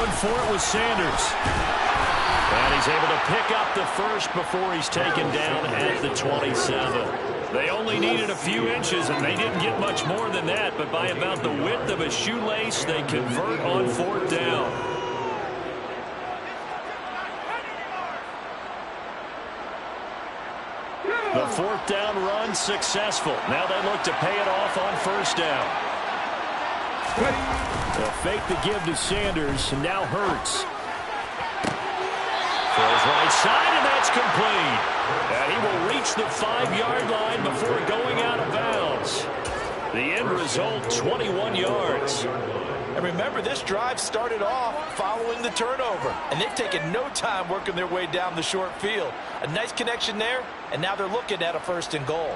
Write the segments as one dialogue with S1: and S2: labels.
S1: Going for it with Sanders. And he's able to pick up the first before he's taken down at the 27. They only needed a few inches, and they didn't get much more than that. But by about the width of a shoelace, they convert on 4th down. The 4th down run successful. Now they look to pay it off on 1st down. A fake to give to Sanders, and now Hurts. Throws right side, and that's complete. And he will reach the 5-yard line before going out of bounds. The end result, 21 yards.
S2: And remember, this drive started off following the turnover, and they've taken no time working their way down the short field. A nice connection there, and now they're looking at a 1st and goal.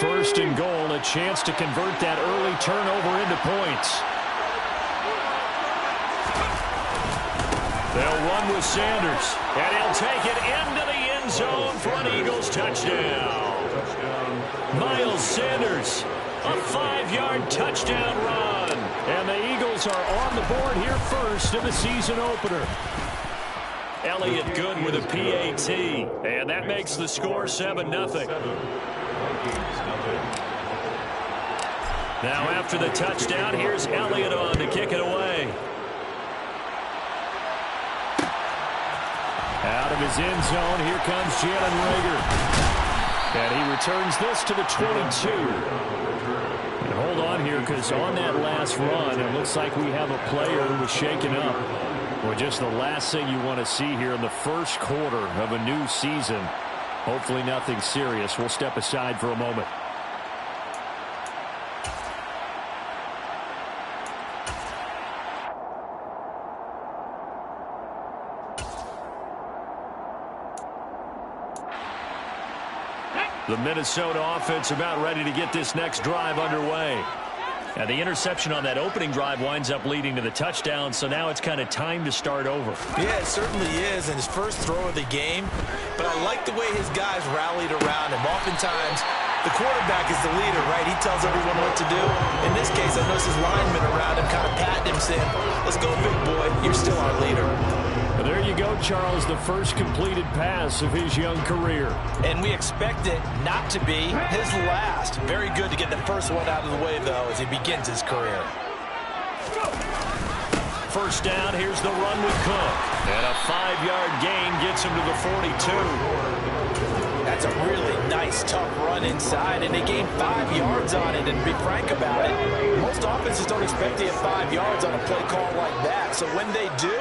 S1: First and goal, a chance to convert that early turnover into points. They'll run with Sanders, and he'll take it into the end zone for an Eagles touchdown. Miles Sanders, a 5-yard touchdown run. And the Eagles are on the board here first in the season opener. Elliott good with a PAT, and that makes the score 7-0. Now after the touchdown, here's Elliott on to kick it away. Out of his end zone, here comes Jalen Reagor. And he returns this to the 22. And hold on here, because on that last run, it looks like we have a player who was shaken up. Well, just the last thing you want to see here in the first quarter of a new season. Hopefully nothing serious. We'll step aside for a moment. The Minnesota offense about ready to get this next drive underway. And the interception on that opening drive winds up leading to the touchdown, so now it's kind of time to start over.
S2: Yeah, it certainly is, and his first throw of the game. But I like the way his guys rallied around him. Oftentimes, the quarterback is the leader, right? He tells everyone what to do. In this case, I notice his linemen around him kind of patting him, saying, "Let's go, big boy. You're still our leader."
S1: Well, there you go, Charles, the first completed pass of his young career.
S2: And we expect it not to be his last. Very good to get the first one out of the way, though, as he begins his career.
S1: First down, here's the run with Cook. And a 5-yard gain gets him to the 42.
S2: That's a really nice, tough run inside, and they gained 5 yards on it. And to be frank about it, most offenses don't expect to get 5 yards on a play call like that. So when they do,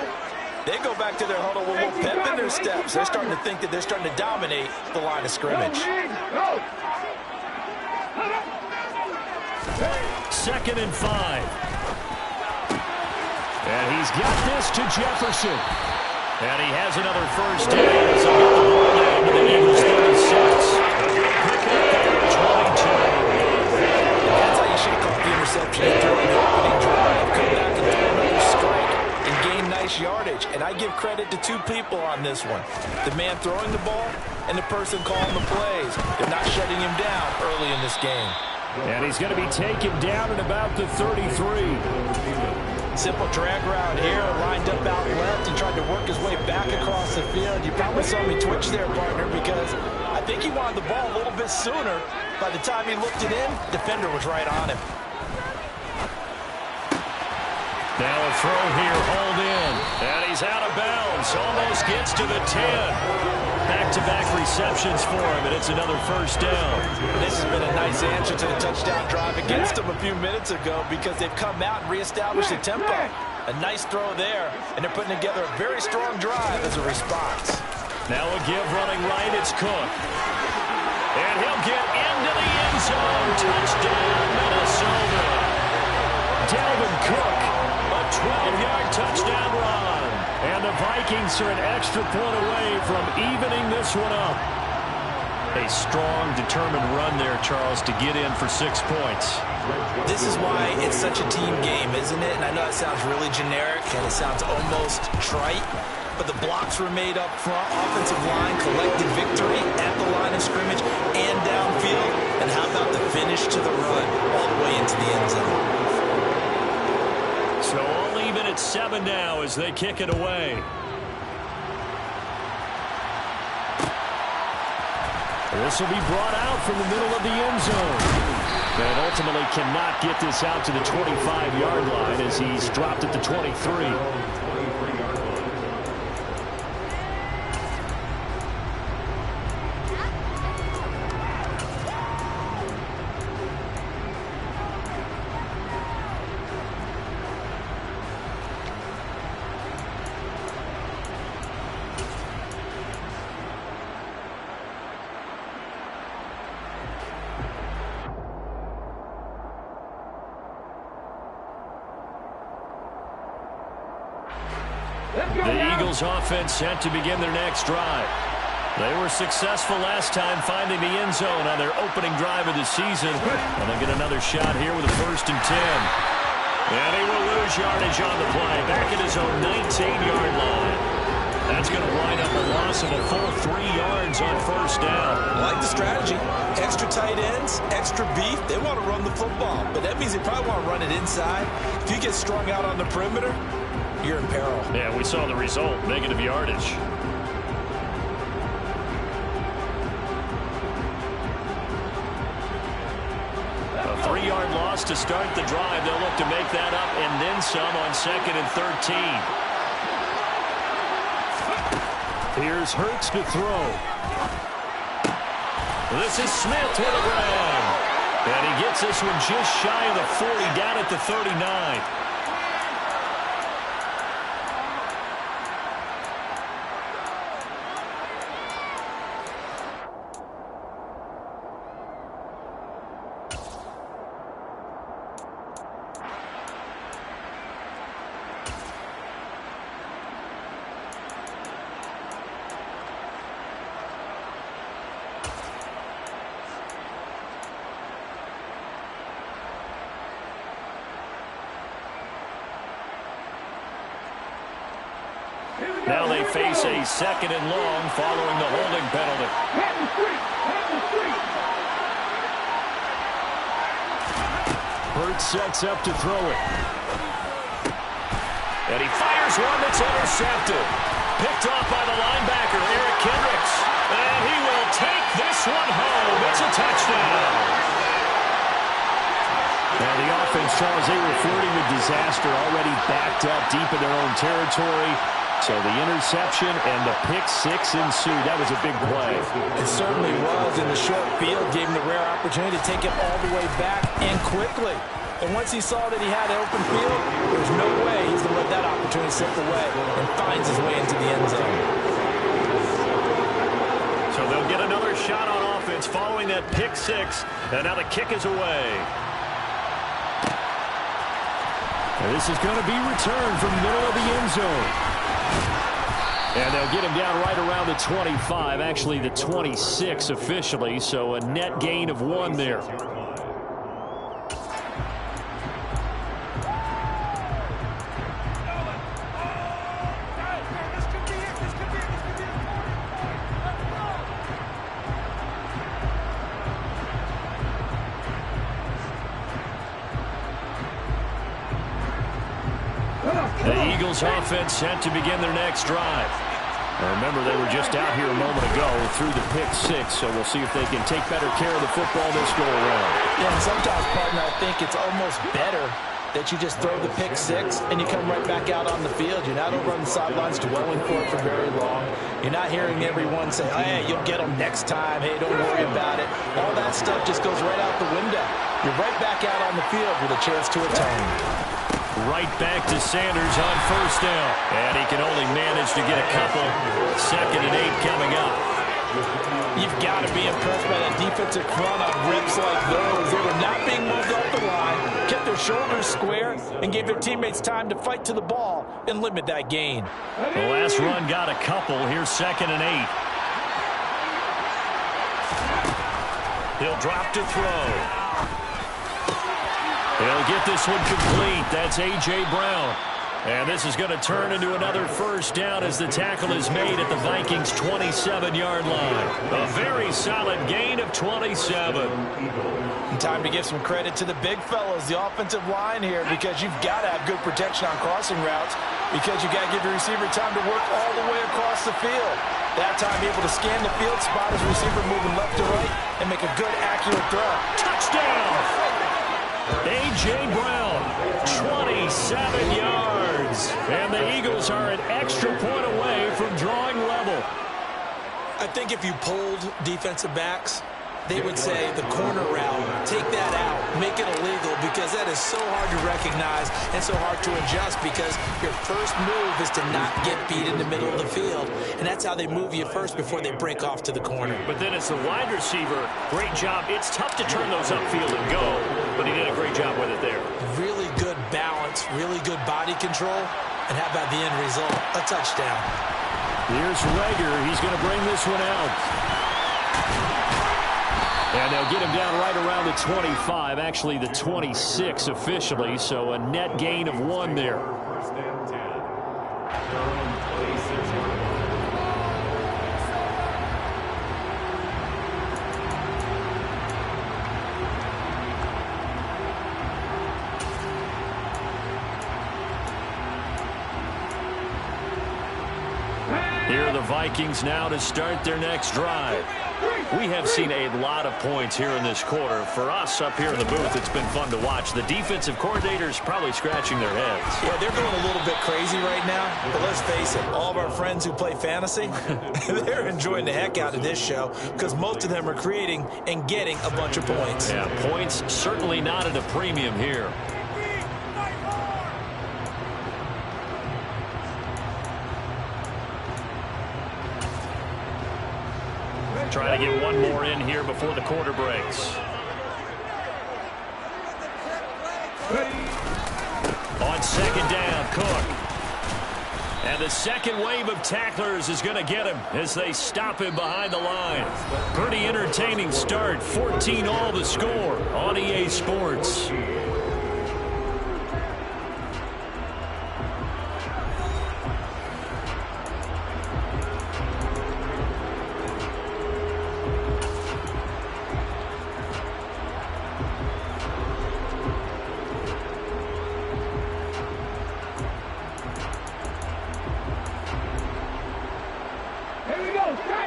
S2: they go back to their huddle with a little pep in their steps. They're starting to think that they're starting to dominate the line of scrimmage.
S1: 2nd and 5. And he's got this to Jefferson. And he has another first down as he'll get the ball down to the Eagles 36. A good pickup there at 22.
S2: That's how you should have caught the interception during the opening drive. Come back and throw another strike and gain nice yardage. And I give credit to two people on this one. The man throwing the ball and the person calling the plays. They're not shutting him down early in this game.
S1: And he's going to be taken down at about the 33.
S2: Simple drag route here, lined up out left and tried to work his way back across the field. You probably saw me twitch there, partner, because I think he wanted the ball a little bit sooner. By the time he looked it in, defender was right on him.
S1: Now a throw here, hauled in. And he's out of bounds. Almost gets to the 10. Back-to-back receptions for him, and it's another first down.
S2: This has been a nice answer to the touchdown drive against them a few minutes ago because they've come out and reestablished the tempo. A nice throw there, and they're putting together a very strong drive as a response.
S1: Now a give running right, it's Cook. And he'll get into the end zone. Touchdown, Minnesota. Dalvin Cook, a 12-yard touchdown run. And the Vikings are an extra point away from evening this one up. A strong, determined run there, Charles, to get in for 6 points.
S2: This is why it's such a team game, isn't it? And I know it sounds really generic and it sounds almost trite. but the blocks were made up front. Offensive line collected victory at the line of scrimmage and downfield. And how about the finish to the run all the way into the end zone?
S1: So all even at 7 now as they kick it away. This will be brought out from the middle of the end zone. And ultimately cannot get this out to the 25-yard line as he's dropped at the 23. The Eagles offense set to begin their next drive. They were successful last time finding the end zone on their opening drive of the season. And they'll get another shot here with a 1st and 10. And he will lose yardage on the play. Back at his own 19-yard line. That's going to wind up a loss of a full 3 yards on 1st down.
S2: I like the strategy. Extra tight ends, extra beef. They want to run the football. But that means they probably want to run it inside. If you get strung out on the perimeter, you're in peril.
S1: Yeah, we saw the result. Negative yardage. A 3-yard loss to start the drive. They'll look to make that up and then some on 2nd and 13. Here's Hurts to throw. This is Smith with a grab. And he gets this one just shy of the 40, down at the 39. Now they face a 2nd and long following the holding penalty. Hurts sets up to throw it. And he fires one that's intercepted. Picked off by the linebacker, Eric Kendricks. And he will take this one home. It's a touchdown. Now the offense, Charles, they were flirting with disaster, already backed up deep in their own territory. So the interception and the pick-6 ensued. That was a big play.
S2: It certainly was, and the short field gave him the rare opportunity to take it all the way back and quickly. And once he saw that he had an open field, there's no way he's going to let that opportunity slip away, and finds his way into the end zone.
S1: So they'll get another shot on offense following that pick-6, and now the kick is away. And this is going to be returned from the middle of the end zone. And they'll get him down right around the 25, actually the 26 officially, so a net gain of 1 there. The Eagles offense set to begin their next drive. Now remember, they were just out here a moment ago through the pick-6, so we'll see if they can take better care of the football this go-around.
S2: Yeah, and sometimes, partner, I think it's almost better that you just throw the pick-6 and you come right back out on the field. You're not over on the sidelines dwelling for it for very long. You're not hearing everyone say, hey, you'll get them next time. Hey, don't worry about it. All that stuff just goes right out the window. You're right back out on the field with a chance to atone.
S1: Right back to Sanders on 1st down. And he can only manage to get a couple. 2nd and 8 coming up.
S2: You've got to be impressed by that defensive front on rips like those. They were not being moved off the line, kept their shoulders square, and gave their teammates time to fight to the ball and limit that gain.
S1: The last run got a couple. Here's 2nd and 8. He'll drop to throw. He'll get this one complete. That's A.J. Brown. And this is going to turn into another first down as the tackle is made at the Vikings' 27-yard line. A very solid gain of 27.
S2: And time to give some credit to the big fellas, the offensive line here, because you've got to have good protection on crossing routes, because you've got to give your receiver time to work all the way across the field. That time, able to scan the field, spot his receiver moving left to right, and make a good, accurate throw.
S1: Touchdown! A.J. Brown, 27 yards. And the Eagles are an extra point away from drawing level.
S3: I think if you polled defensive backs, they would say the corner route, take that out, make it illegal, because that is so hard to recognize and so hard to adjust, because your first move is to not get beat in the middle of the field, and that's how they move you first before they break off to the corner.
S1: But then it's the wide receiver. Great job. It's tough to turn those upfield and go, but he did a great job with it there.
S3: Really good balance, really good body control, and how about the end result? A touchdown.
S1: Here's Rager. He's going to bring this one out. And they'll get him down right around the 25, actually the 26 officially, so a net gain of 1 there. Here are the Vikings now to start their next drive. We have seen a lot of points here in this quarter. For us up here in the booth, it's been fun to watch. The defensive coordinators probably scratching their heads.
S2: Yeah, they're going a little bit crazy right now. But let's face it, all of our friends who play fantasy, they're enjoying the heck out of this show, because most of them are creating and getting a bunch of points.
S1: Yeah, points certainly not at a premium here. Trying to get one more in here before the quarter breaks. On second down, Cook. And the second wave of tacklers is going to get him as they stop him behind the line. Pretty entertaining start. 14-all the score on EA Sports.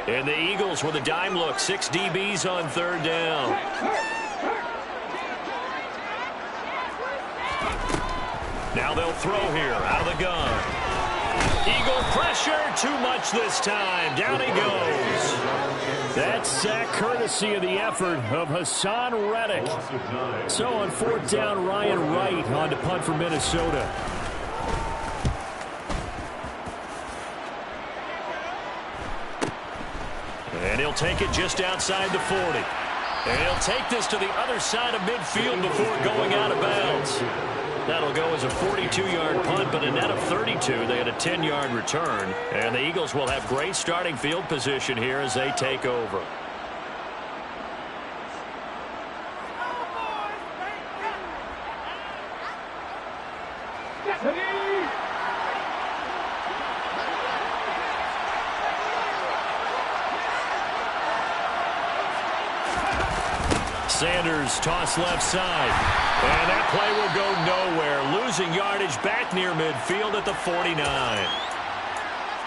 S1: And the Eagles with a dime look. 6 DBs on third down. Now they'll throw here out of the gun. Eagle pressure. Too much this time. Down he goes. That sack courtesy of the effort of Hassan Reddick. So on fourth down, Ryan Wright on to punt for Minnesota. And he'll take it just outside the 40. And he'll take this to the other side of midfield before going out of bounds. That'll go as a 42-yard punt, but a net of 32. They had a 10-yard return. And the Eagles will have great starting field position here as they take over. Sanders toss left side. And that play will go nowhere. Losing yardage back near midfield at the 49.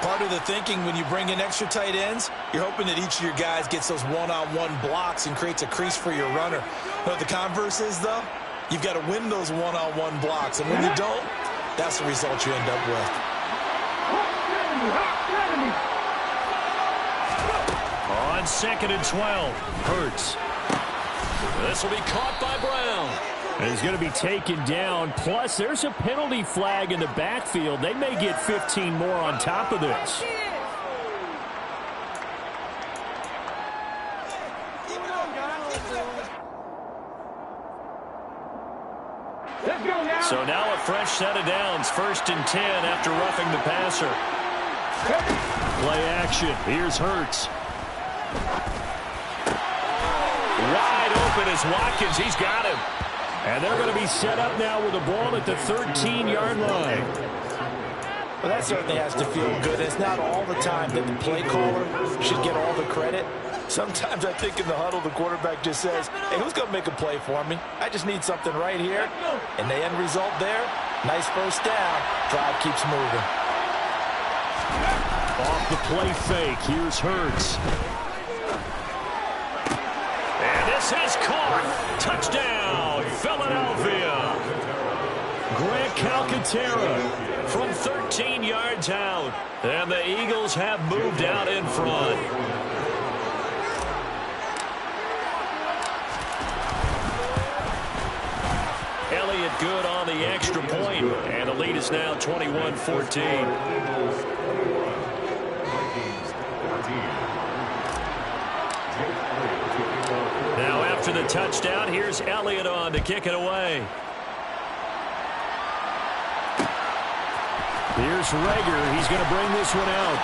S2: Part of the thinking when you bring in extra tight ends, you're hoping that each of your guys gets those one-on-one blocks and creates a crease for your runner. But the converse is, though, you've got to win those one-on-one blocks. And when you don't, that's the result you end up with.
S1: On second and 12, Hurts. This will be caught by Brown. And he's going to be taken down. Plus, there's a penalty flag in the backfield. They may get 15 more on top of this. So now a fresh set of downs. 1st and 10 after roughing the passer. Play action. Here's Hurts. Wide open is Watkins. He's got him. And they're going to be set up now with the ball at the 13-yard line.
S2: Well, that certainly has to feel good. It's not all the time that the play caller should get all the credit. Sometimes I think in the huddle, the quarterback just says, hey, who's going to make a play for me? I just need something right here. And the end result there, nice first down. Drive keeps moving.
S1: Off the play fake, here's Hurts. And this is caught. Touchdown, Philadelphia. Grant Calcaterra from 13 yards out. And the Eagles have moved out in front. Elliott good on the extra point, and the lead is now 21-14. Now after the touchdown, here's Elliott on to kick it away. Here's Rager. He's going to bring this one out.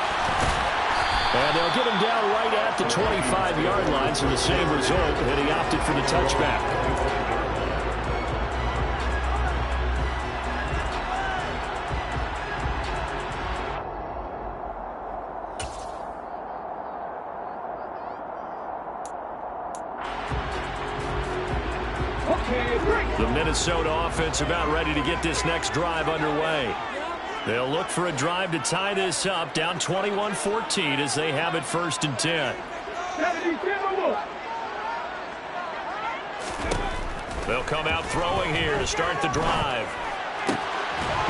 S1: And they'll get him down right at the 25-yard line, so the same result, and he opted for the touchback. The Minnesota offense about ready to get this next drive underway. They'll look for a drive to tie this up, down 21-14 as they have it 1st and 10. They'll come out throwing here to start the drive.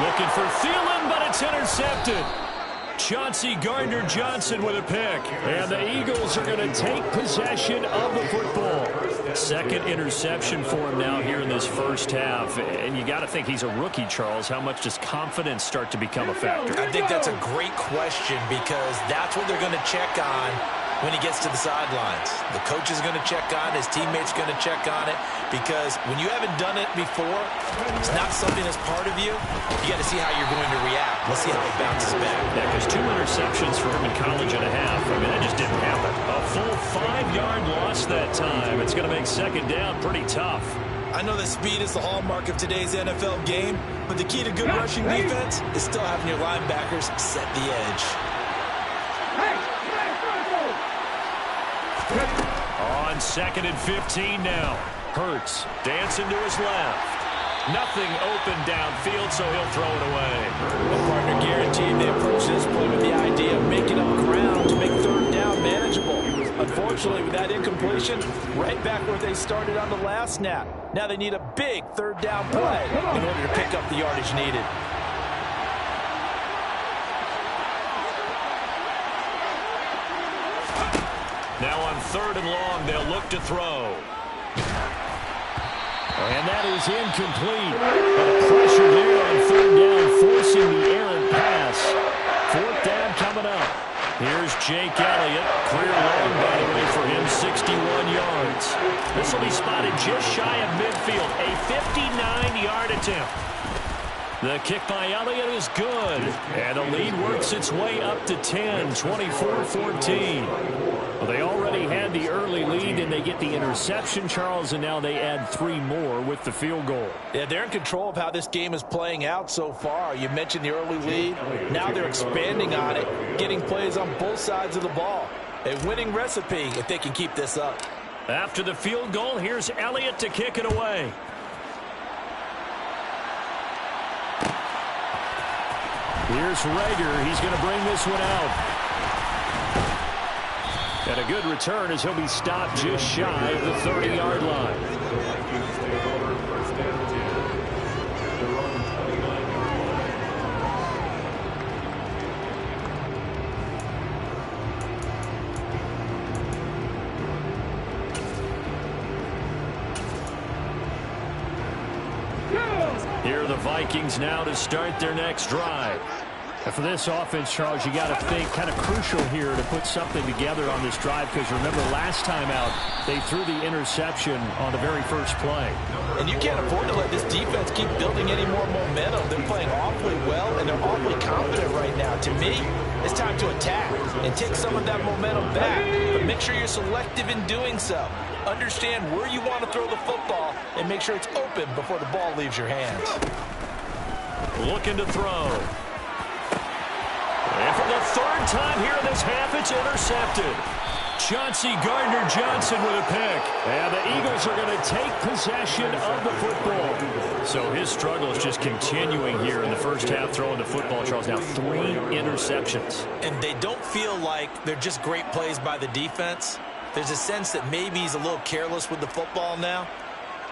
S1: Looking for Thielen, but it's intercepted. Chauncey Gardner-Johnson with a pick. And the Eagles are going to take possession of the football. Second interception for him now here in this first half. And you got to think he's a rookie, Charles. How much does confidence start to become a factor?
S2: I think that's a great question because that's what they're going to check on when he gets to the sidelines. The coach is going to check on it. His teammates going to check on it because when you haven't done it before, it's not something that's part of you. You got to see how you're going to react. Let's see how he bounces back.
S1: Yeah, because 2 interceptions for him in college and a half. I mean, that just didn't happen. A full 5-yard loss that time. It's going to make second down pretty tough.
S3: I know that speed is the hallmark of today's NFL game, but the key to good rushing defense is still having your linebackers set the edge.
S1: On 2nd and 15 now. Hurts dancing to his left. Nothing open downfield, so he'll throw it away.
S2: The partner guaranteed they approach this play with the idea of making up ground to make 3rd down manageable. Unfortunately, with that incompletion, right back where they started on the last snap. Now they need a big 3rd down play in order to pick up the yardage needed.
S1: Now on 3rd and long, they'll look to throw. And that is incomplete. But pressure there on 3rd down, forcing the errant pass. 4th down coming up. Here's Jake Elliott. Clear long, by the way, for him, 61 yards. This will be spotted just shy of midfield. A 59-yard attempt. The kick by Elliott is good. And the lead works its way up to 10, 24-14. Well, they already had the early lead, and they get the interception, Charles, and now they add 3 more with the field goal.
S2: Yeah, they're in control of how this game is playing out so far. You mentioned the early lead. Now they're expanding on it, getting plays on both sides of the ball. A winning recipe if they can keep this up.
S1: After the field goal, here's Elliott to kick it away. Here's Rager. He's going to bring this one out. And a good return as he'll be stopped just shy of the 30-yard line. Here are the Vikings now to start their next drive. And for this offense, Charles, you got to think kind of crucial here to put something together on this drive because remember last time out they threw the interception on the very first play.
S2: And you can't afford to let this defense keep building any more momentum. They're playing awfully well and they're awfully confident right now. To me, it's time to attack and take some of that momentum back. But make sure you're selective in doing so. Understand where you want to throw the football and make sure it's open before the ball leaves your hands.
S1: Looking to throw. third time here in this half, it's intercepted. Chauncey Gardner-Johnson with a pick. And the Eagles are going to take possession of the football. So his struggle is just continuing here in the first half, throwing the football. Charles, now 3 interceptions.
S3: And they don't feel like they're just great plays by the defense. There's a sense that maybe he's a little careless with the football now.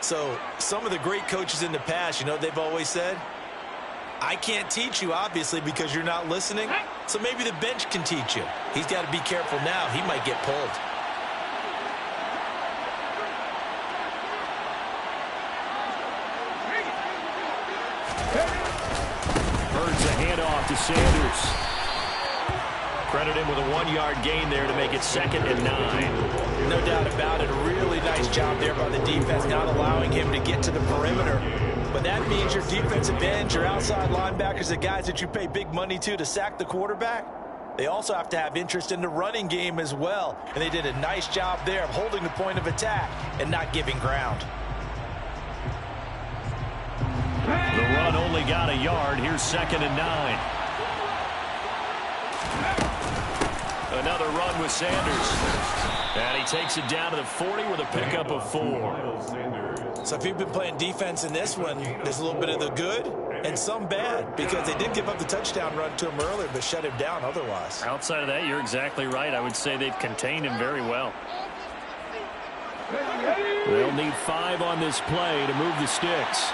S3: So some of the great coaches in the past, you know what they've always said? I can't teach you, obviously, because you're not listening. So maybe the bench can teach you. He's got to be careful now. He might get pulled.
S1: Hurts a handoff to Sanders. Credit him with a 1-yard gain there to make it 2nd and 9.
S3: No doubt about it. A really nice job there by the defense, not allowing him to get to the perimeter. But that means your defensive ends, your outside linebackers, the guys that you pay big money to sack the quarterback, they also have to have interest in the running game as well. And they did a nice job there of holding the point of attack and not giving ground.
S1: The run only got a yard. Here's 2nd and 9. Another run with Sanders. And he takes it down to the 40 with a pickup of 4.
S3: So if you've been playing defense in this one, there's a little bit of the good and some bad, because they did give up the touchdown run to him earlier but shut him down otherwise.
S4: Outside of that, you're exactly right. I would say they've contained him very well.
S1: They'll need 5 on this play to move the sticks.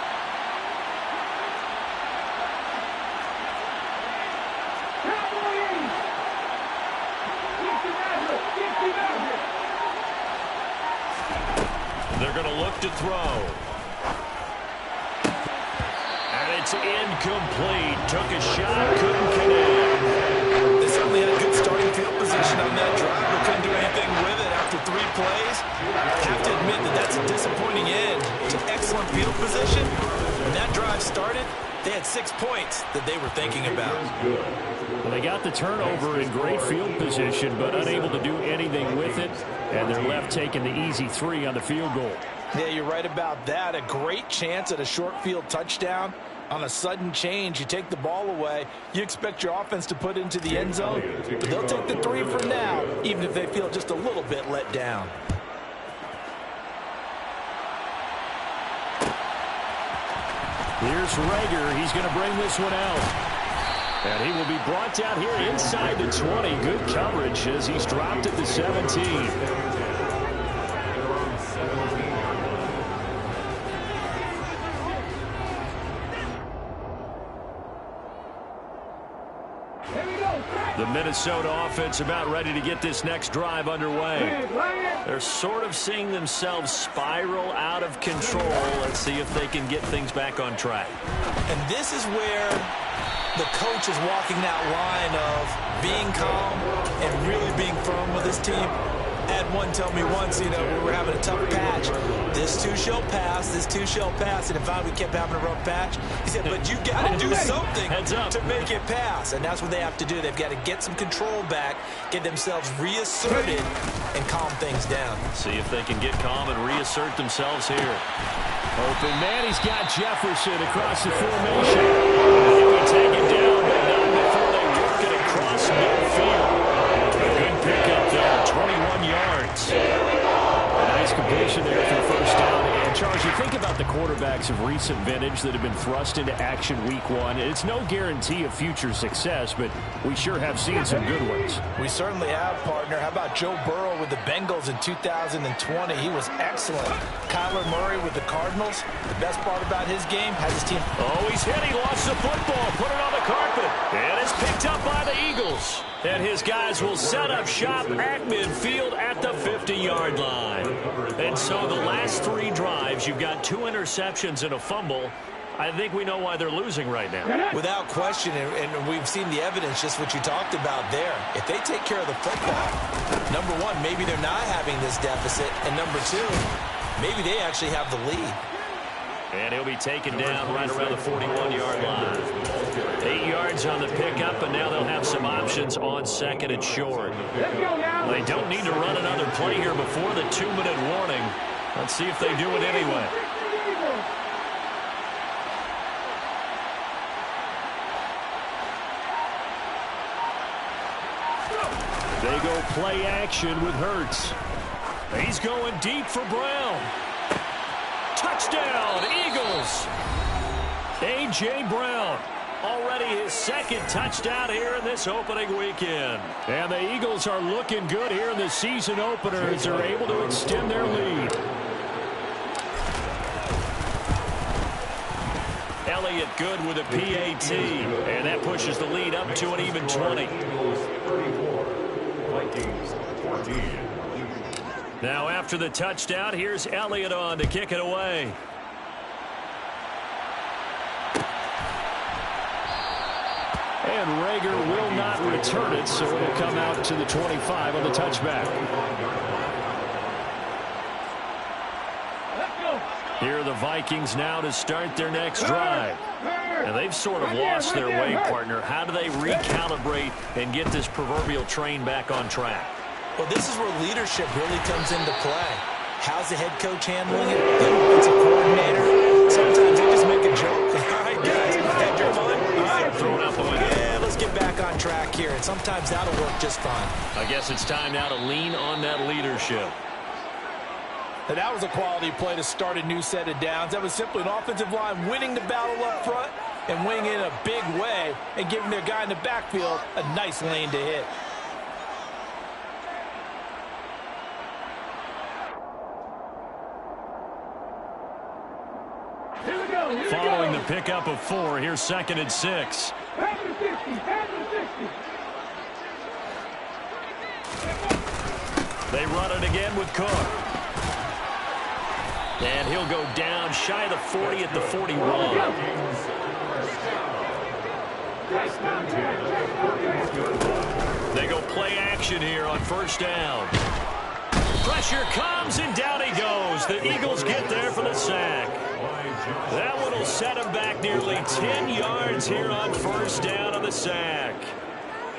S1: They're going to look to throw. And it's incomplete. Took a shot, couldn't connect.
S3: They certainly had good starting field position on that drive, but couldn't do anything with it after 3 plays. I have to admit that that's a disappointing end to excellent field position. When that drive started, they had 6 points that they were thinking about.
S1: Well, they got the turnover in great field position, but unable to do anything with it. And they're left taking the easy 3 on the field goal.
S3: Yeah, you're right about that. A great chance at a short field touchdown. On a sudden change, you take the ball away. You expect your offense to put into the end zone, but they'll take the 3 for now, even if they feel just a little bit let down.
S1: Here's Rager. He's going to bring this one out. And he will be brought down here inside the 20. Good coverage as he's dropped at the 17. The Minnesota offense about ready to get this next drive underway. They're sort of seeing themselves spiral out of control. Let's see if they can get things back on track.
S3: And this is where the coach is walking that line of being calm and really being firm with his team. I had one tell me once, you know, we were having a tough patch. This too shall pass, this too shall pass. And if we kept having a rough patch, he said, but you got to do something to make it pass. And that's what they have to do. They've got to get some control back, get themselves reasserted, and calm things down.
S1: See if they can get calm and reassert themselves here. Open man, he's got Jefferson across the formation. He will take it down, but not before they work it across midfield. A good pickup there, 21 yards. A nice completion there for the first down. And Charles, you think about the quarterbacks of recent vintage that have been thrust into action week 1. It's no guarantee of future success, but we sure have seen some good ones.
S3: We certainly have, partner. How about Joe Burrow with the Bengals in 2020? He was excellent. Kyler Murray with the Cardinals. The best part about his game, had his team.
S1: Oh, he's hit. He lost the football. Put it on the carpet. And it's picked up by the Eagles. And his guys will set up shop at midfield at the 50-yard line. And so the last 3 drives, you've got 2 interceptions and a fumble. I think we know why they're losing right now.
S3: Without question, and we've seen the evidence, just what you talked about there. If they take care of the football, number 1, maybe they're not having this deficit. And number 2, maybe they actually have the lead.
S1: And he'll be taken down right around the 41-yard line. 8 yards on the pickup, and now they'll have some options on 2nd and short. They don't need to run another play here before the 2-minute warning. Let's see if they do it anyway. They go play action with Hurts. He's going deep for Brown. Touchdown, Eagles. A.J. Brown, already his second touchdown here in this opening weekend. And the Eagles are looking good here in the season opener as they're able to extend their lead. Elliott good with a PAT, and that pushes the lead up to an even 20. Now after the touchdown, here's Elliott on to kick it away. And Rager will not return it, so it'll come out to the 25 on the touchback. Here are the Vikings now to start their next drive. And they've sort of lost their way, partner. How do they recalibrate and get this proverbial train back on track?
S2: Well, this is where leadership really comes into play. How's the head coach handling it? The offensive coordinator? Sometimes they just make a joke. All right, guys, had your fun. All right, throw it out the window. Yeah, let's get back on track here. And sometimes that'll work just fine.
S1: I guess it's time now to lean on that leadership.
S2: And that was a quality play to start a new set of downs. That was simply an offensive line winning the battle up front and winning in a big way and giving their guy in the backfield a nice lane to hit.
S1: Following the pickup of 4, here's 2nd and 6. They run it again with Cook. And he'll go down shy of the 40 at the 41. They go play action here on 1st down. Pressure comes, and down he goes. The Eagles get there for the sack. That one will set him back nearly 10 yards here on 1st down on the sack.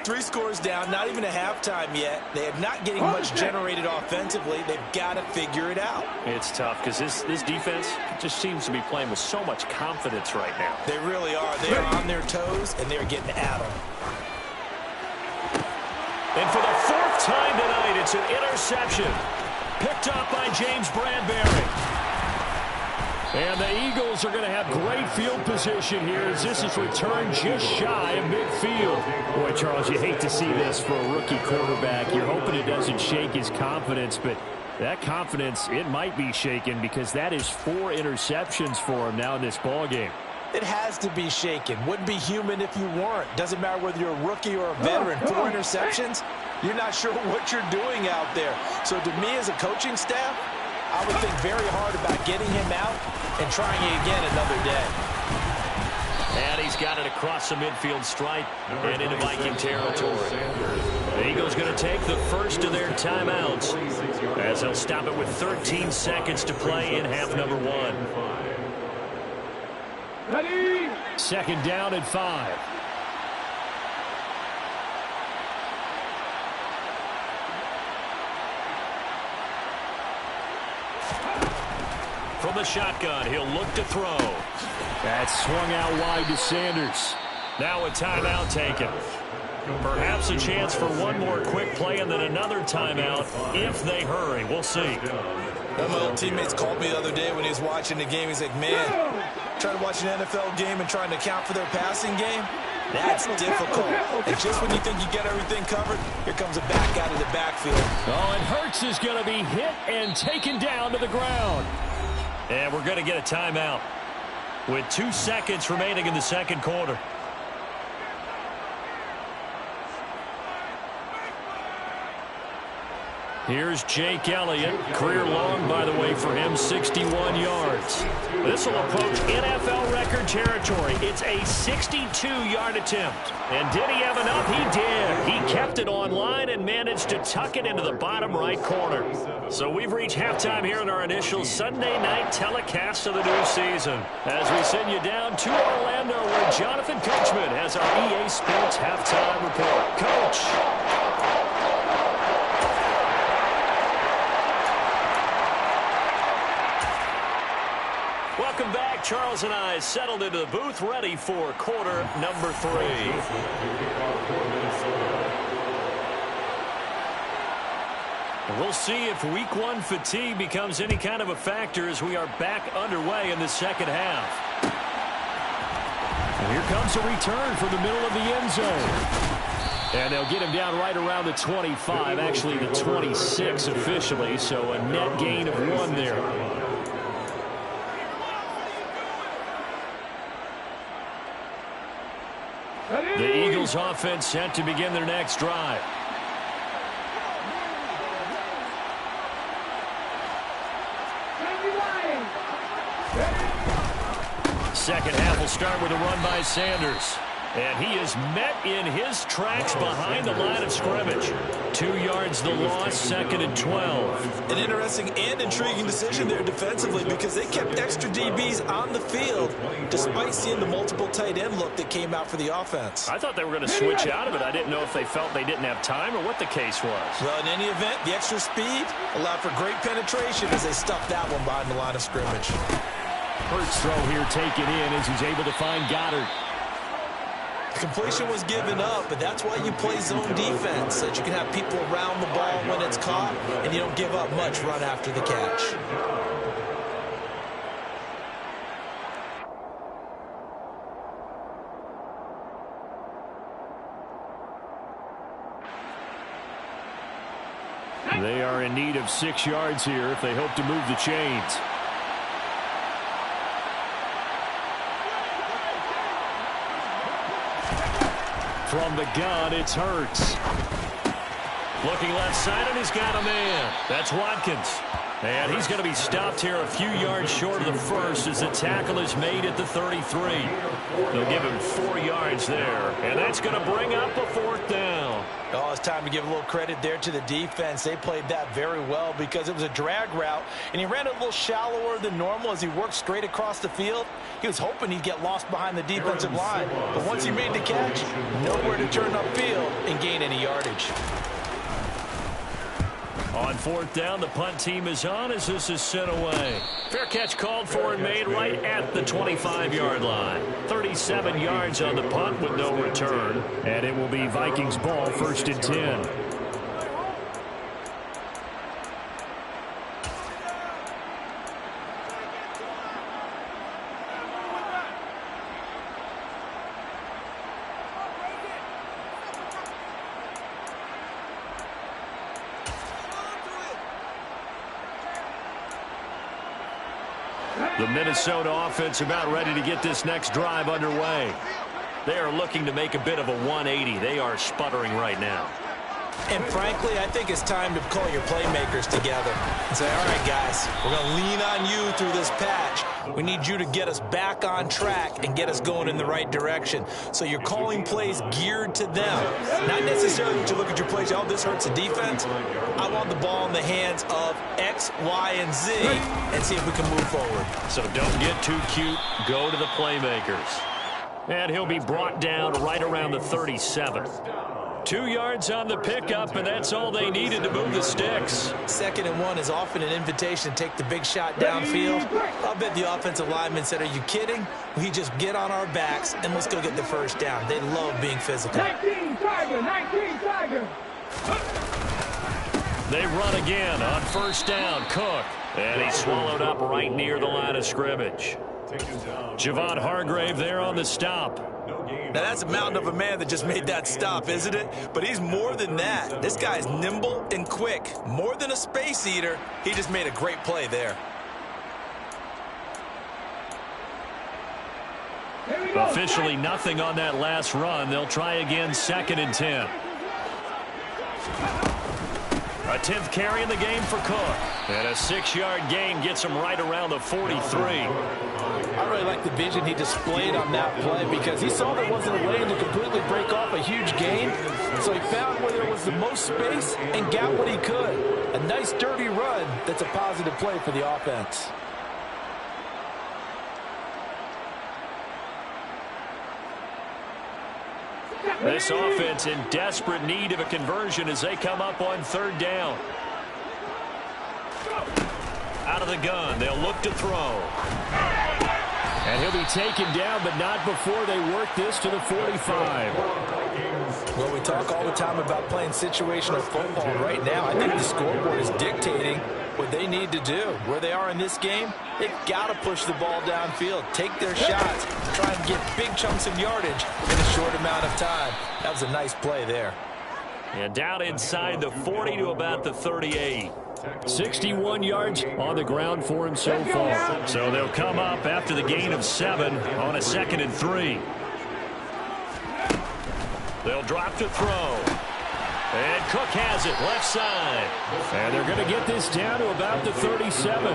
S2: 3 scores down, not even a halftime yet. They are not getting much generated offensively. They've got to figure it out.
S1: It's tough because this defense just seems to be playing with so much confidence right now.
S2: They really are. They are on their toes, and they're getting at them.
S1: And for the 4th time tonight, it's an interception. Picked up by James Bradbury. And the Eagles are going to have great field position here as this is returned just shy of midfield. Boy, Charles, you hate to see this for a rookie quarterback. You're hoping it doesn't shake his confidence, but that confidence, it might be shaken because that is 4 interceptions for him now in this ballgame.
S2: It has to be shaken. Wouldn't be human if you weren't. Doesn't matter whether you're a rookie or a veteran. 4 interceptions, you're not sure what you're doing out there. So to me as a coaching staff, I would think very hard about getting him out and trying it again another day.
S1: And he's got it across the midfield stripe and into Viking territory. The Eagles going to take the first of their timeouts as they'll stop it with 13 seconds to play in half number 1. Ready? 2nd down and 5. From the shotgun, he'll look to throw. That swung out wide to Sanders. Now a timeout taken. Perhaps a chance for one more quick play and then another timeout if they hurry. We'll see.
S2: One of my old teammates called me the other day when he was watching the game. He's like, man, trying to watch an NFL game and trying to account for their passing game, that's difficult. And just when you think you get everything covered, here comes a back out of the backfield.
S1: Oh, and Hurts is going to be hit and taken down to the ground. And we're going to get a timeout with 2 seconds remaining in the 2nd quarter. Here's Jake Elliott. Career long, by the way, for him, 61 yards. This will approach NFL record territory. It's a 62-yard attempt. And did he have enough? He did. He kept it online and managed to tuck it into the bottom right corner. So we've reached halftime here in our initial Sunday night telecast of the new season. As we send you down to Orlando, where Jonathan Coachman has our EA Sports halftime report. Coach. Welcome back. Charles and I settled into the booth ready for quarter number 3.
S4: We'll see if week one fatigue becomes any kind of a factor as we are back underway in the second half. And here comes a return from the middle of the end zone. And they'll get him down right around the 25, actually the 26 officially, so a net gain of 1 there. The Eagles offense set to begin their next drive. Second half will start with a run by Sanders. And he is met in his tracks behind the line of scrimmage. 2 yards the loss, 2nd and 12.
S3: An interesting and intriguing decision there defensively because they kept extra DBs on the field despite seeing the multiple tight end look that came out for the offense.
S4: I thought they were going to switch out of it. I didn't know if they felt they didn't have time or what the case was.
S3: Well, in any event, the extra speed allowed for great penetration as they stuffed that one behind the line of scrimmage.
S4: Hurts throw here taken in as he's able to find Goddard.
S3: Completion was given up, but that's why you play zone defense, so that you can have people around the ball when it's caught, and you don't give up much run after the catch.
S4: They are in need of 6 yards here if they hope to move the chains. From the gun, it's Hurts. Looking left side, and he's got a man. That's Watkins. And he's going to be stopped here a few yards short of the first as the tackle is made at the 33. They'll give him 4 yards there, and that's going to bring up a 4th down.
S3: Oh, it's time to give a little credit there to the defense. They played that very well because it was a drag route, and he ran a little shallower than normal as he worked straight across the field. He was hoping he'd get lost behind the defensive line, but once he made the catch, nowhere to turn upfield and gain any yardage.
S4: On 4th down, the punt team is on as this is sent away. Fair catch called for and made right at the 25-yard line. 37 yards on the punt with no return. And it will be Vikings ball, 1st and 10. The Minnesota offense about ready to get this next drive underway. They are looking to make a bit of a 180. They are sputtering right now.
S3: And frankly, I think it's time to call your playmakers together and say, all right, guys, we're going to lean on you through this patch. We need you to get us back on track and get us going in the right direction. So you're calling plays geared to them. Not necessarily to look at your plays, oh, this hurts the defense. I want the ball in the hands of X, Y, and Z and see if we can move forward.
S4: So don't get too cute. Go to the playmakers. And he'll be brought down right around the 37. 2 yards on the pickup, and that's all they needed to move the sticks.
S3: 2nd and 1 is often an invitation to take the big shot downfield. I'll bet the offensive lineman said, are you kidding? We just get on our backs and let's go get the 1st down. They love being physical.
S5: 19 Tiger, 19 Tiger.
S4: They run again on 1st down. Cook, and he's swallowed up right near the line of scrimmage. Javon Hargrave there on the stop.
S3: Now, that's a mountain of a man that just made that stop, isn't it? But he's more than that. This guy's nimble and quick. More than a space eater, he just made a great play there.
S4: Officially nothing on that last run. They'll try again, 2nd and 10. A 10th carry in the game for Cook. And a 6-yard gain gets him right around the 43.
S2: I really like the vision he displayed on that play because he saw there wasn't a way to completely break off a huge gain. So he found where there was the most space and got what he could. A nice, dirty run that's a positive play for the offense.
S4: This offense in desperate need of a conversion as they come up on 3rd down. Out of the gun, they'll look to throw. And he'll be taken down, but not before they work this to the 45.
S2: Well, we talk all the time about playing situational football. Right now, I think the scoreboard is dictating what they need to do. Where they are in this game, they've got to push the ball downfield, take their shots, try and get big chunks of yardage in a short amount of time. That was a nice play there.
S4: And down inside the 40 to about the 38. 61 yards on the ground for him so far. So they'll come up after the gain of 7 on a 2nd and 3. They'll drop to throw. And Cook has it left side. And they're going to get this down to about the 37.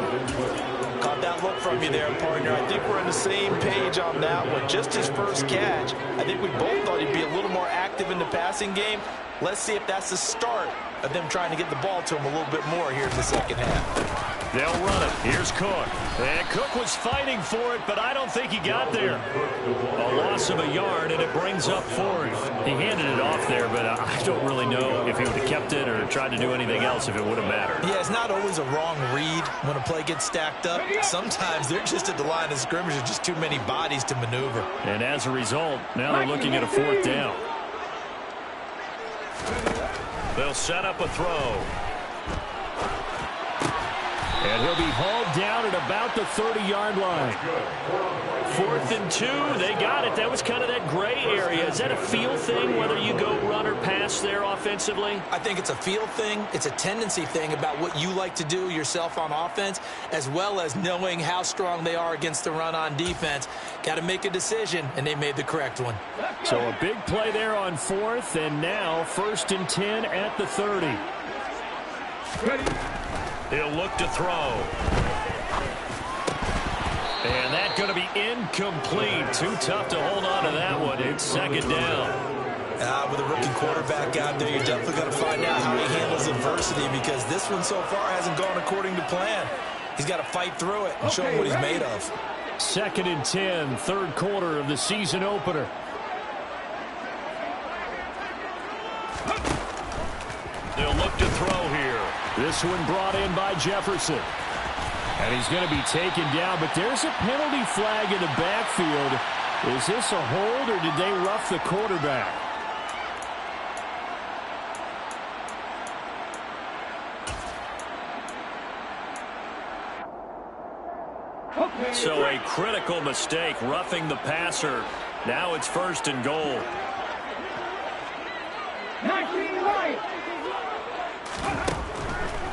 S2: Caught that look from you there, partner. I think we're on the same page on that one. Just his first catch. I think we both thought he'd be a little more active in the passing game. Let's see if that's the start of them trying to get the ball to him a little bit more here in the second half.
S4: They'll run it. Here's Cook. And Cook was fighting for it, but I don't think he got there. A loss of a yard, and it brings up 4th. He handed it off there, but I don't really know if he would have kept it or tried to do anything else if it would have mattered.
S2: Yeah, it's not always a wrong read when a play gets stacked up. Sometimes they're just at the line of scrimmage. There's just too many bodies to maneuver.
S4: And as a result, now they're looking at a 4th down. They'll set up a throw. And he'll be hauled down at about the 30-yard line. 4th and 2. They got it. That was kind of that gray area. Is that a feel thing, whether you go run or pass there offensively?
S3: I think it's a feel thing. It's a tendency thing about what you like to do yourself on offense, as well as knowing how strong they are against the run on defense. Got to make a decision, and they made the correct one.
S4: So a big play there on 4th, and now 1st and 10 at the 30. He'll look to throw. And that's going to be incomplete. Too tough to hold on to that one. It's 2nd down.
S2: With a rookie quarterback out there, you're definitely going to find out how he handles adversity, because this one so far hasn't gone according to plan. He's got to fight through it and show him what he's made of.
S4: 2nd and 10, 3rd quarter of the season opener. They'll look to throw here. This one brought in by Jefferson. And he's going to be taken down, but there's a penalty flag in the backfield. Is this a hold, or did they rough the quarterback? So a critical mistake, roughing the passer. Now it's 1st and goal.
S5: 19 right.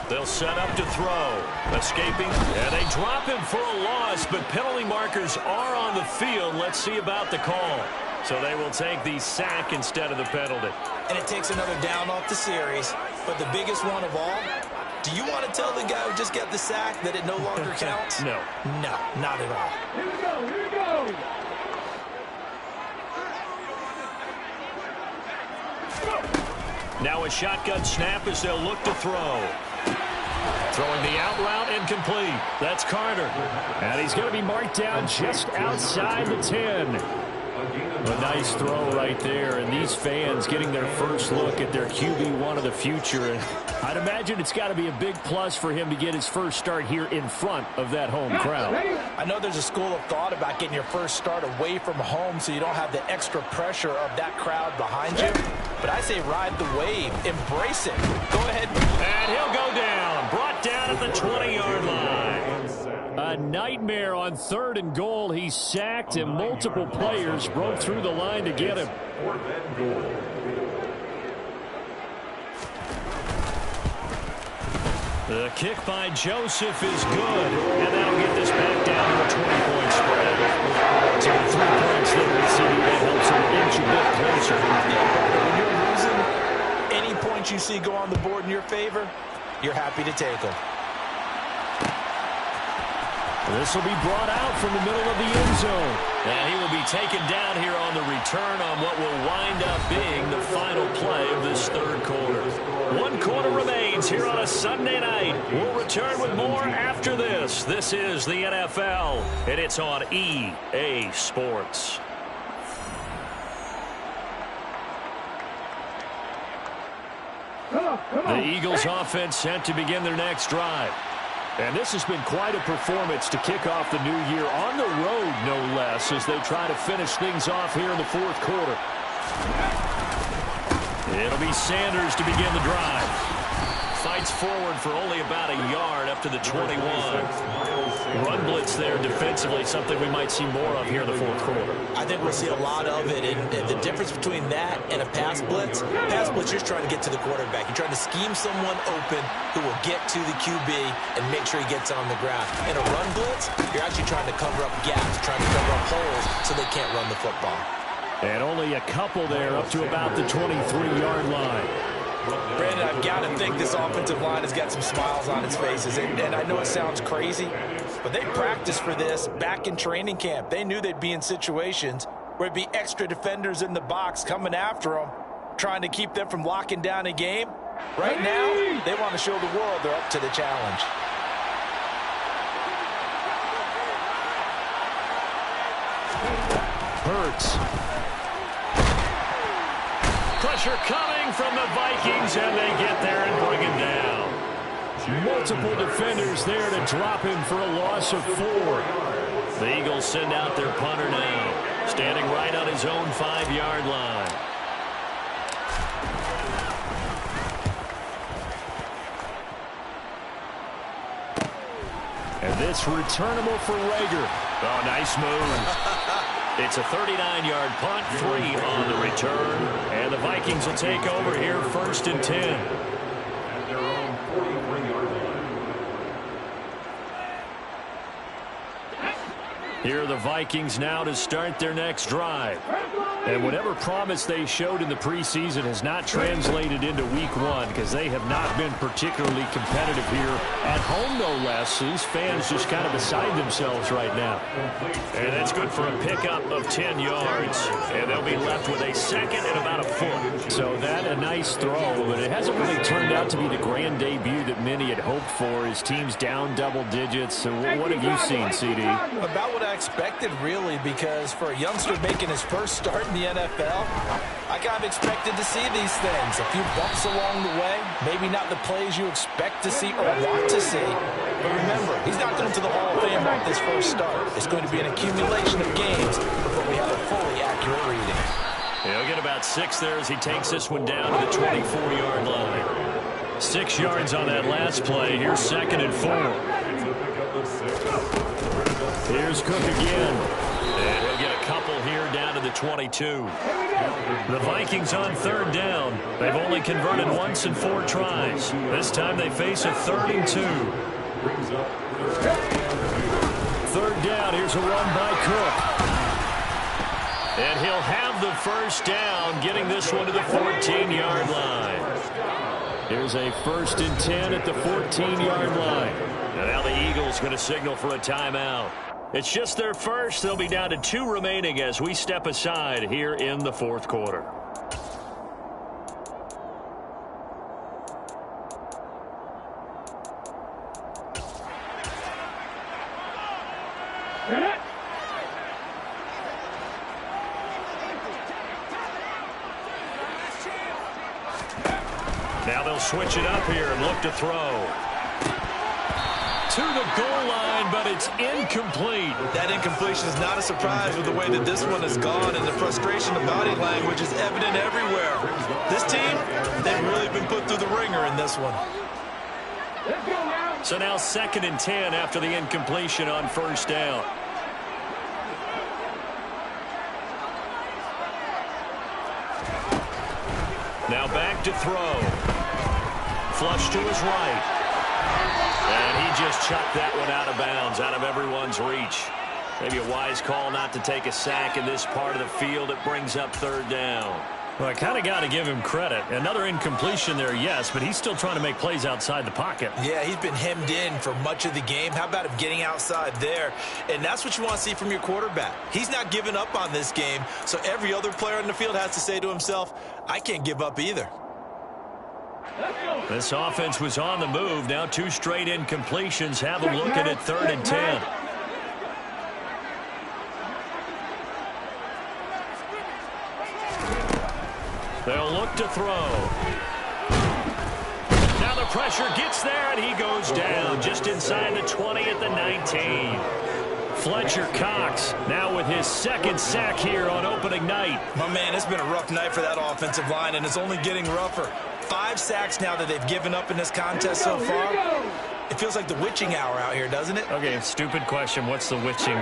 S4: They'll set up to throw. Escaping. And they drop him for a loss, but penalty markers are on the field. Let's see about the call. So they will take the sack instead of the penalty.
S2: And it takes another down off the series. But the biggest one of all, do you want to tell the guy who just got the sack that it no longer counts?
S4: No.
S2: No, not at all.
S5: Here we go. Here we go.
S4: Now a shotgun snap as they'll look to throw. Throwing the out route incomplete. That's Carter. And he's going to be marked down just outside the 10. A nice throw right there. And these fans getting their first look at their QB1 of the future. And I'd imagine it's got to be a big plus for him to get his first start here in front of that home crowd.
S2: I know there's a school of thought about getting your first start away from home so you don't have the extra pressure of that crowd behind you. But I say ride the wave. Embrace it. Go ahead.
S4: And he'll go down. Brought down at the 20-yard line. A nightmare on 3rd and goal. He's sacked, and multiple players broke through the line to get him. The kick by Joseph is good, and that'll get this back down to a 20-point spread. So 3 points there we see that helps him inch a bit closer.
S2: When you're losing, any points you see go on the board in your favor, you're happy to take them.
S4: This will be brought out from the middle of the end zone. And he will be taken down here on the return on what will wind up being the final play of this 3rd quarter. 1 quarter remains here on a Sunday night. We'll return with more after this. This is the NFL, and it's on EA Sports. The Eagles offense set to begin their next drive. And this has been quite a performance to kick off the new year on the road, no less, as they try to finish things off here in the 4th quarter. It'll be Sanders to begin the drive. Fights forward for only about a yard up to the 21. Run blitz there defensively, something we might see more of here in the fourth quarter.
S2: I think we'll see a lot of it, and the difference between that and a pass blitz, you're just trying to get to the quarterback. You're trying to scheme someone open who will get to the QB and make sure he gets on the ground. In a run blitz, you're actually trying to cover up gaps, trying to cover up holes so they can't run the football.
S4: And only a couple there up to about the 23-yard line.
S2: Brandon, I've got to think this offensive line has got some smiles on its faces. And I know it sounds crazy, but they practiced for this back in training camp. They knew they'd be in situations where there'd be extra defenders in the box coming after them, trying to keep them from locking down a game. Right now, they want to show the world they're up to the challenge.
S4: Hurts. Pressure coming from the Vikings, and they get there and bring him down. Multiple defenders there to drop him for a loss of 4. The Eagles send out their punter now, standing right on his own 5-yard line. And this returnable for Rager. Oh, nice move. It's a 39-yard punt, 3 on the return. And the Vikings will take over here, 1st and 10.
S5: At their own 43-yard line.
S4: Here are the Vikings now to start their next drive. And whatever promise they showed in the preseason has not translated into week 1 because they have not been particularly competitive here at home, no less. These fans just kind of beside themselves right now. And that's good for a pickup of 10 yards. And they'll be left with a 2nd and about a foot. So that a nice throw, but it hasn't really turned out to be the grand debut that many had hoped for. His team's down double digits. So what have you seen, CD?
S2: About what I expected, really, because for a youngster making his first start in the NFL, I kind of expected to see these things. A few bumps along the way, maybe not the plays you expect to see or want to see. But remember, he's not going to the Hall of Fame off this first start. It's going to be an accumulation of games before we have a fully accurate reading.
S4: He'll get about 6 there as he takes this one down to the 24-yard line. 6 yards on that last play. Here's 2nd and 4. Here's Cook again. And he'll get a couple here down to the 22. The Vikings on 3rd down. They've only converted once in 4 tries. This time they face a 3rd and 2. 3rd down. Here's a run by Cook. And he'll have the first down, getting this one to the 14-yard line. Here's a 1st and 10 at the 14-yard line. And now the Eagles going to signal for a timeout. It's just their first. They'll be down to 2 remaining as we step aside here in the 4th quarter. Now they'll switch it up here and look to throw. To the goal line, but it's incomplete.
S2: That incompletion is not a surprise with the way that this one has gone, and the frustration of body language is evident everywhere. This team, they've really been put through the ringer in this one.
S4: So now 2nd and 10 after the incompletion on 1st down. Now back to throw. Flush to his right. And he just chucked that one out of bounds, out of everyone's reach. Maybe a wise call not to take a sack in this part of the field. It brings up 3rd down. Well, I kind of got to give him credit. Another incompletion there, yes, but he's still trying to make plays outside the pocket.
S2: Yeah, he's been hemmed in for much of the game. How about him getting outside there? And that's what you want to see from your quarterback. He's not giving up on this game, so every other player on the field has to say to himself, I can't give up either.
S4: This offense was on the move. Now 2 straight incompletions have them looking at 3rd and 10. They'll look to throw. Now the pressure gets there, and he goes down just inside the 20 at the 19. Fletcher Cox now with his second sack here on opening night.
S2: My man, it's been a rough night for that offensive line, and it's only getting rougher. 5 sacks now that they've given up in this contest so far. It feels like the witching hour out here, doesn't it?
S4: Okay, stupid question. What's the witching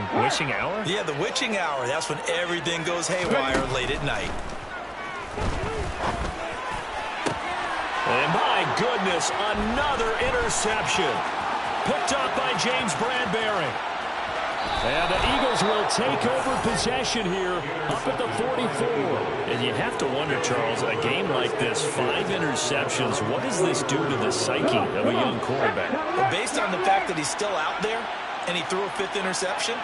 S4: hour?
S2: Yeah, the witching hour. That's when everything goes haywire late at night.
S4: And my goodness, another interception. Picked up by James Bradbury. And the Eagles will take over possession here up at the 44. And you have to wonder, Charles, a game like this, 5 interceptions, what does this do to the psyche of a young quarterback?
S2: Well, based on the fact that he's still out there and he threw a 5th interception,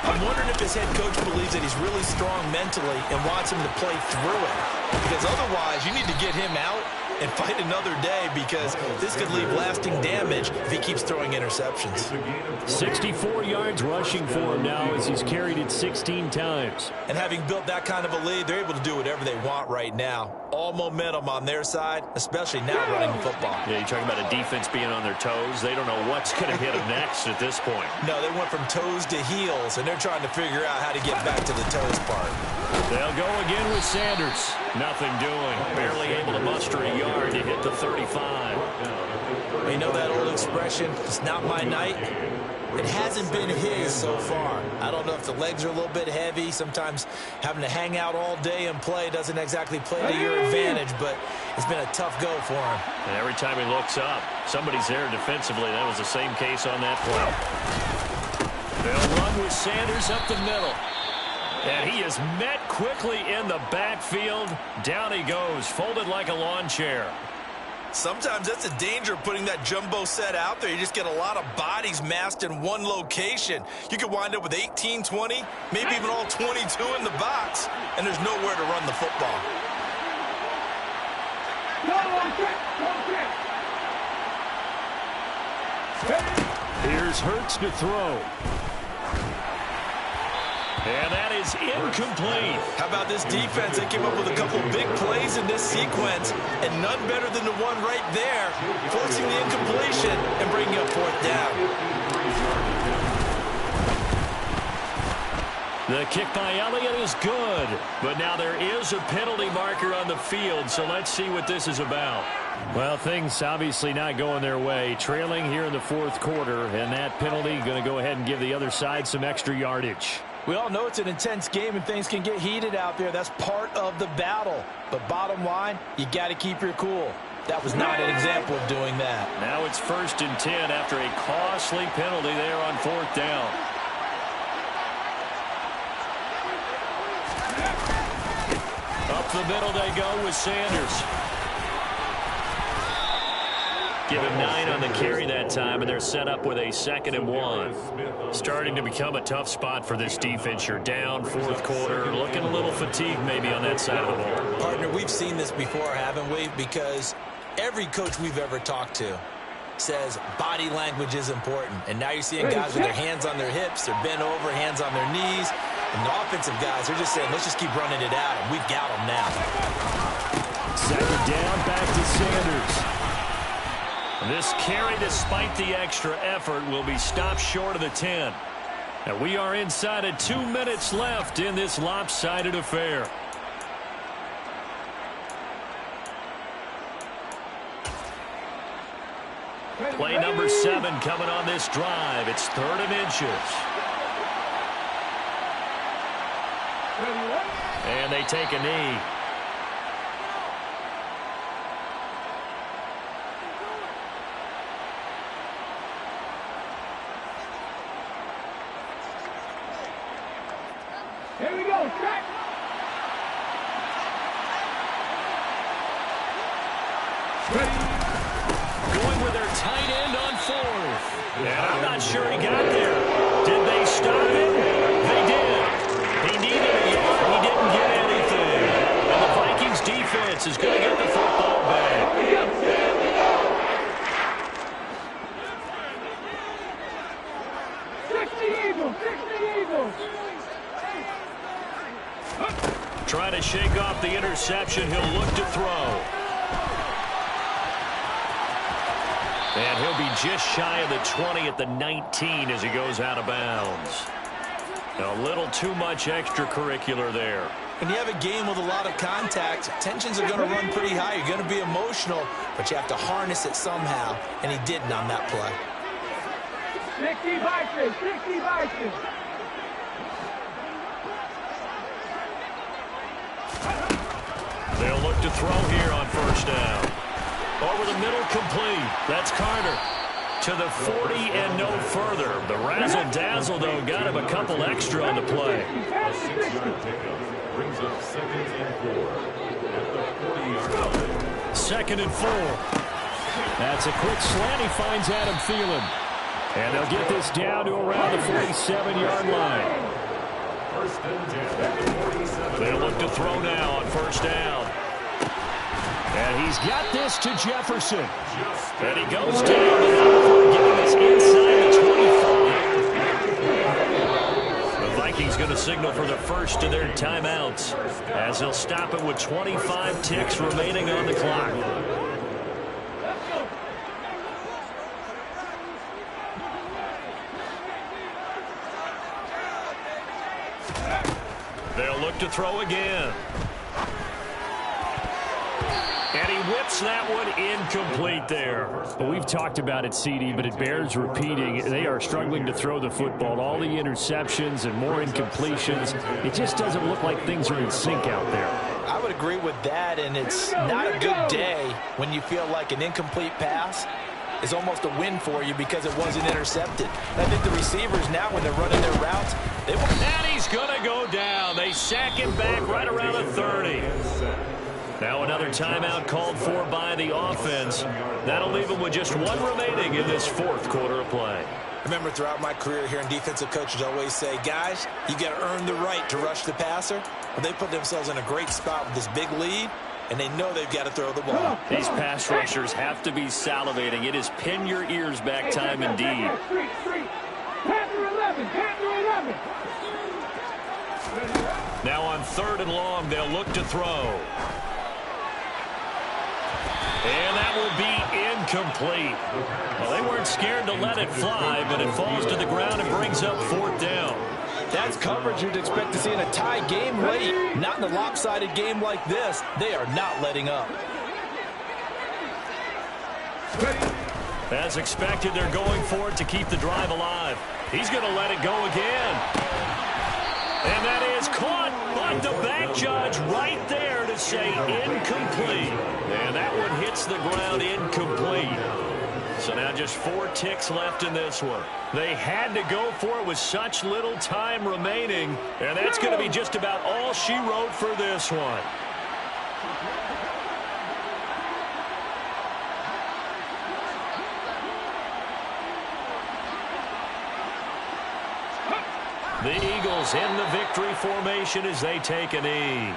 S2: I'm wondering if his head coach believes that he's really strong mentally and wants him to play through it. Because otherwise, you need to get him out and fight another day, because this could leave lasting damage if he keeps throwing interceptions.
S4: 64 yards rushing for him now as he's carried it 16 times.
S2: And having built that kind of a lead, they're able to do whatever they want right now. All momentum on their side, especially now running the football.
S4: Yeah, you're talking about a defense being on their toes. They don't know what's going to hit them next at this point.
S2: No, they went from toes to heels, and they're trying to figure out how to get back to the toes part.
S4: They'll go again with Sanders. Nothing doing. Barely able to muster a yard to hit the 35.
S2: You know that old expression, it's not my night? It hasn't been his so far. I don't know if the legs are a little bit heavy. Sometimes having to hang out all day and play doesn't exactly play to your advantage, but it's been a tough go for him.
S4: And every time he looks up, somebody's there defensively. That was the same case on that play. They'll run with Sanders up the middle. And he is met quickly in the backfield. Down he goes, folded like a lawn chair.
S2: Sometimes that's the danger of putting that jumbo set out there. You just get a lot of bodies massed in one location. You could wind up with 18, 20, maybe even all 22 in the box, and there's nowhere to run the football.
S4: Here's Hurts to throw. And that is incomplete.
S2: How about this defense? They came up with a couple of big plays in this sequence, and none better than the one right there, forcing the incompletion and bringing up 4th down.
S4: The kick by Elliott is good, but now there is a penalty marker on the field, so let's see what this is about. Well, things obviously not going their way. Trailing here in the 4th quarter, and that penalty going to go ahead and give the other side some extra yardage.
S2: We all know it's an intense game and things can get heated out there. That's part of the battle. But bottom line, you got to keep your cool. That was not an example of doing that.
S4: Now it's 1st and 10 after a costly penalty there on 4th down. Up the middle they go with Sanders. Give him 9 on the carry that time, and they're set up with a 2nd and 1. Starting to become a tough spot for this defense. You're down 4th quarter, looking a little fatigued maybe on that side of the ball.
S2: Partner, we've seen this before, haven't we? Because every coach we've ever talked to says body language is important. And now you're seeing guys with their hands on their hips, they're bent over, hands on their knees. And the offensive guys, they're just saying, let's just keep running it out, and we've got them now.
S4: 2nd down, back to Sanders. This carry, despite the extra effort, will be stopped short of the 10. And we are inside of 2 minutes left in this lopsided affair. Play number 7 coming on this drive. It's 3rd and inches. And they take a knee.
S6: Here we go, track.
S4: Going with their tight end on 4th. And I'm not sure he got there. Did they stop him? They did. He needed a yard. He didn't get anything. And the Vikings defense is going to get the football back.
S6: 60 Eagles, 60 Eagles.
S4: Trying to shake off the interception. He'll look to throw. And he'll be just shy of the 20 at the 19 as he goes out of bounds. A little too much extracurricular there.
S3: When you have a game with a lot of contact, tensions are going to run pretty high. You're going to be emotional, but you have to harness it somehow, and he didn't on that play.
S6: 60 Vikings, 60 Vikings.
S4: They'll look to throw here on first down. Over the middle, complete. That's Carter. To the 40 and no further. The razzle-dazzle, though, got him a couple extra on the play.
S5: A 6-yard pickup brings up 2nd and 4 at the 40-yard line.
S4: 2nd and 4. That's a quick slant. He finds Adam Thielen. And they'll get this down to around the 47-yard line.
S5: First and 10 at the 47.
S4: They'll look to throw now on first down. And he's got this to Jefferson. And he goes down the number, getting us inside the 25. The Vikings going to signal for the first of their timeouts as they'll stop it with 25 ticks remaining on the clock. They'll look to throw again. And he whips that one incomplete there.
S1: Well, we've talked about it, CD, but it bears repeating. They are struggling to throw the football. All the interceptions and more incompletions. It just doesn't look like things are in sync out there.
S2: I would agree with that, and it's not a good day when you feel like an incomplete pass is almost a win for you because it wasn't intercepted. And I think the receivers now, when they're running their routes, they want...
S4: And he's going to go down. They sack him back right around the 30. Now another timeout called for by the offense. That'll leave them with just one remaining in this fourth quarter of play.
S3: I remember throughout my career hearing defensive coaches always say, guys, you got to earn the right to rush the passer. Well, they put themselves in a great spot with this big lead, and they know they've got to throw the ball.
S4: These pass rushers have to be salivating. It is pin your ears back time indeed.
S6: Panther 11, Panther 11.
S4: Now on 3rd and long, they'll look to throw. And that will be incomplete. Well, they weren't scared to let it fly, but it falls to the ground and brings up 4th down.
S2: That's coverage you'd expect to see in a tie game late. Not in a lopsided game like this. They are not letting up.
S4: As expected, they're going for it to keep the drive alive. He's going to let it go again. And that is caught, but the back judge right there to say incomplete. And that one hits the ground incomplete. So now just 4 ticks left in this one. They had to go for it with such little time remaining. And that's going to be just about all she wrote for this one. The Eagles in the victory formation as they take a knee.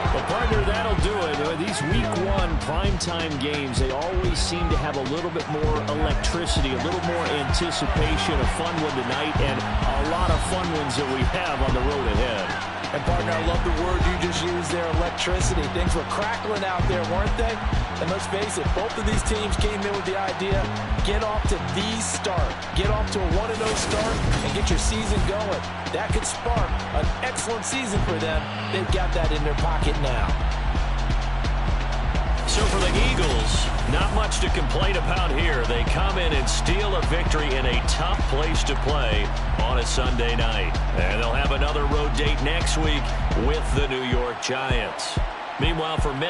S1: Well, partner, that'll do it. These Week 1 primetime games, they always seem to have a little bit more electricity, a little more anticipation, a fun one tonight, and a lot of fun ones that we have on the road ahead.
S2: And, partner, I love the word you just used there, electricity. Things were crackling out there, weren't they? And let's face it, both of these teams came in with the idea, get off to the start. Get off to a 1-0 start and get your season going. That could spark an excellent season for them. They've got that in their pocket now.
S4: So for the Eagles, not much to complain about here. They come in and steal a victory in a tough place to play on a Sunday night. And they'll have another road date next week with the New York Giants. Meanwhile, for